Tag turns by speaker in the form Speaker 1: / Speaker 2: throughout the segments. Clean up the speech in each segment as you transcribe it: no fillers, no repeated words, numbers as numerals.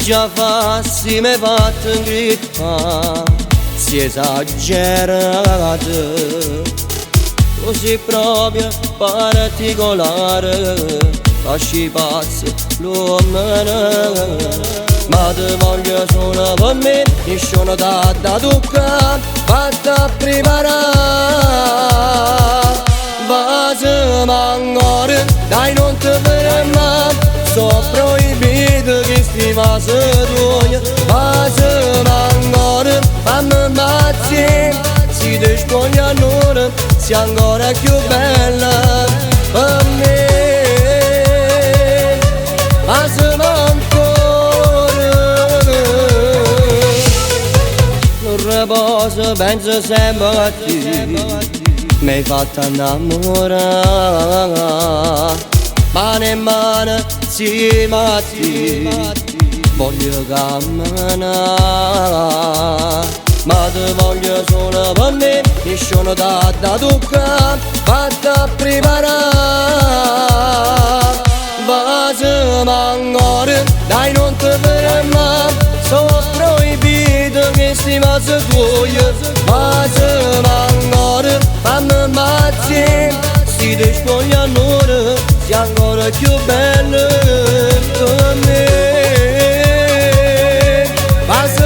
Speaker 1: già fassi me fatto in grippa, si esagerate, così proprio particolare, lasci pazzo l'uomo. Ma ti voglio solo per me, nessuno da toccare, fatta preparare. Vasi mangore, dai non ti fermare, sto proibito che sti vasi tuoi. Vasi mangore, fammi mazzi, si ti spoglia l'ora, sei ancora più bella per me. Vasi riposo, penso sempre a te, mi hai fatto innamorare, mano in mano insieme a te, voglio camminare, ma ti voglio solo per me, nessuno da toccare, fatta preparare. Vasi mangore, dai non ti fermare, sto proibito che sti vasi tuoi. Vasi mangore, fammi mazzi, si ti spoglia l'ora, sei ancora più bello per me. Vasi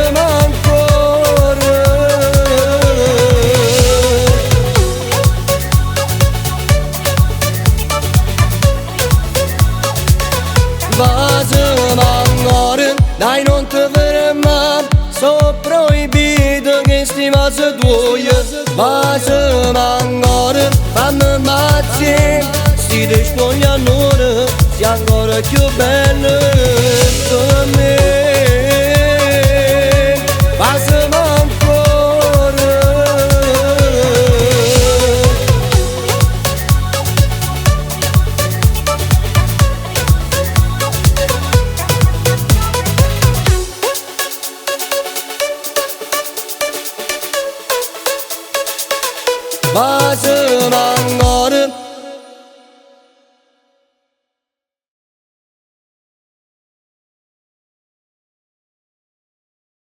Speaker 1: Vasi mangore, dai non ti fermare, sto proibito che sti vasi tuoi. Vasi mangore, fammi mazzi, si ti spoglia l'ora, sei ancora più bello per me. Vasi Vasi